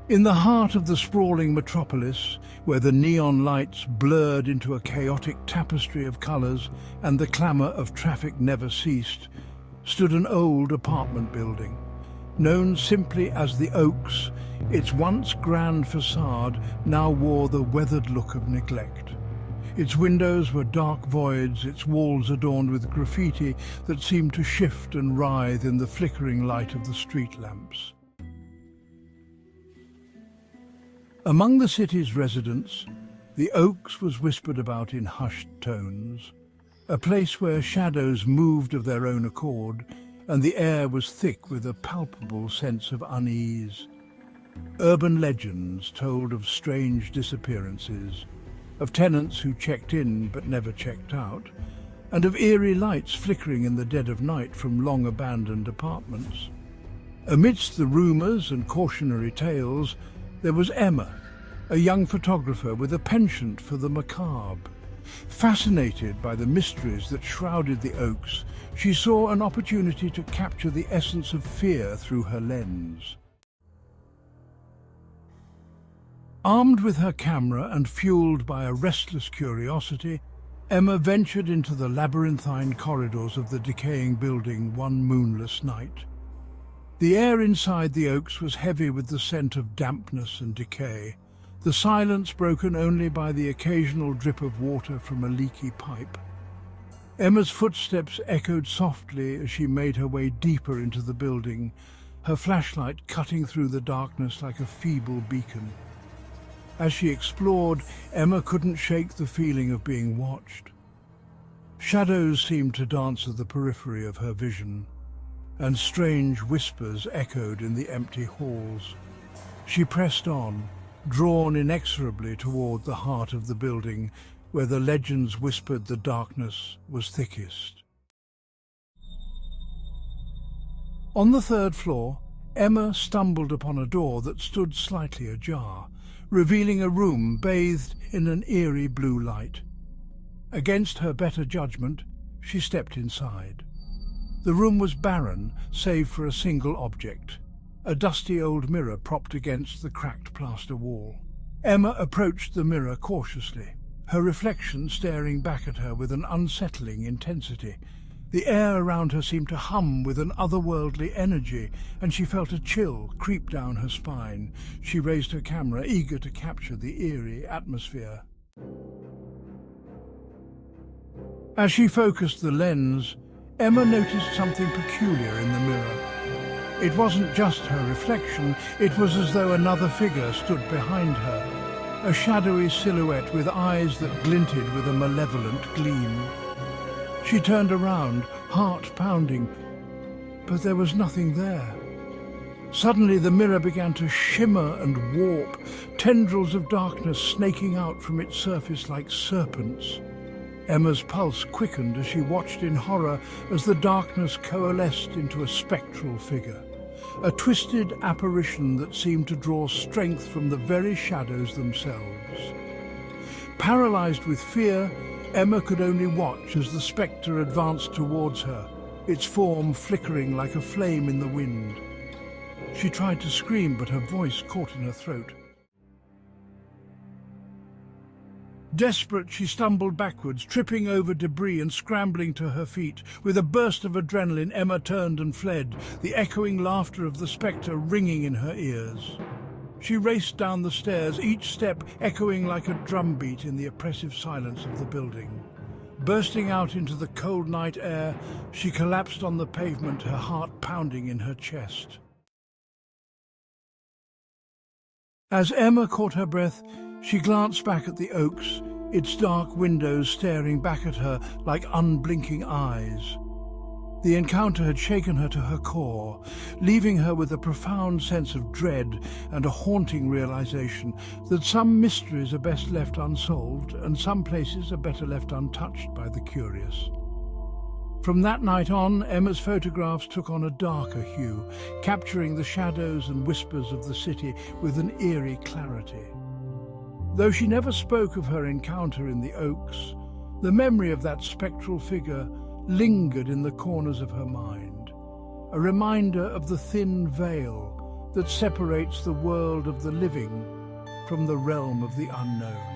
In the heart of the sprawling metropolis, where the neon lights blurred into a chaotic tapestry of colours and the clamour of traffic never ceased, stood an old apartment building. Known simply as the Oaks, its once grand facade now wore the weathered look of neglect. Its windows were dark voids, its walls adorned with graffiti that seemed to shift and writhe in the flickering light of the street lamps. Among the city's residents, the Oaks was whispered about in hushed tones, a place where shadows moved of their own accord and the air was thick with a palpable sense of unease. Urban legends told of strange disappearances, of tenants who checked in but never checked out, and of eerie lights flickering in the dead of night from long-abandoned apartments. Amidst the rumours and cautionary tales, there was Emma, a young photographer with a penchant for the macabre. Fascinated by the mysteries that shrouded the Oaks, she saw an opportunity to capture the essence of fear through her lens. Armed with her camera and fueled by a restless curiosity, Emma ventured into the labyrinthine corridors of the decaying building one moonless night. The air inside the Oaks was heavy with the scent of dampness and decay, the silence broken only by the occasional drip of water from a leaky pipe. Emma's footsteps echoed softly as she made her way deeper into the building, her flashlight cutting through the darkness like a feeble beacon. As she explored, Emma couldn't shake the feeling of being watched. Shadows seemed to dance at the periphery of her vision, and strange whispers echoed in the empty halls. She pressed on, drawn inexorably toward the heart of the building, where the legends whispered the darkness was thickest. On the third floor, Emma stumbled upon a door that stood slightly ajar, revealing a room bathed in an eerie blue light. Against her better judgment, she stepped inside. The room was barren, save for a single object, a dusty old mirror propped against the cracked plaster wall. Emma approached the mirror cautiously, her reflection staring back at her with an unsettling intensity. The air around her seemed to hum with an otherworldly energy, and she felt a chill creep down her spine. She raised her camera, eager to capture the eerie atmosphere. As she focused the lens, Emma noticed something peculiar in the mirror. It wasn't just her reflection, it was as though another figure stood behind her, a shadowy silhouette with eyes that glinted with a malevolent gleam. She turned around, heart pounding, but there was nothing there. Suddenly the mirror began to shimmer and warp, tendrils of darkness snaking out from its surface like serpents. Emma's pulse quickened as she watched in horror as the darkness coalesced into a spectral figure, a twisted apparition that seemed to draw strength from the very shadows themselves. Paralyzed with fear, Emma could only watch as the spectre advanced towards her, its form flickering like a flame in the wind. She tried to scream, but her voice caught in her throat. Desperate, she stumbled backwards, tripping over debris and scrambling to her feet. With a burst of adrenaline, Emma turned and fled, the echoing laughter of the spectre ringing in her ears. She raced down the stairs, each step echoing like a drumbeat in the oppressive silence of the building. Bursting out into the cold night air, she collapsed on the pavement, her heart pounding in her chest. As Emma caught her breath, she glanced back at the Oaks, its dark windows staring back at her like unblinking eyes. The encounter had shaken her to her core, leaving her with a profound sense of dread and a haunting realization that some mysteries are best left unsolved and some places are better left untouched by the curious. From that night on, Emma's photographs took on a darker hue, capturing the shadows and whispers of the city with an eerie clarity. Though she never spoke of her encounter in the Oaks, the memory of that spectral figure lingered in the corners of her mind, a reminder of the thin veil that separates the world of the living from the realm of the unknown.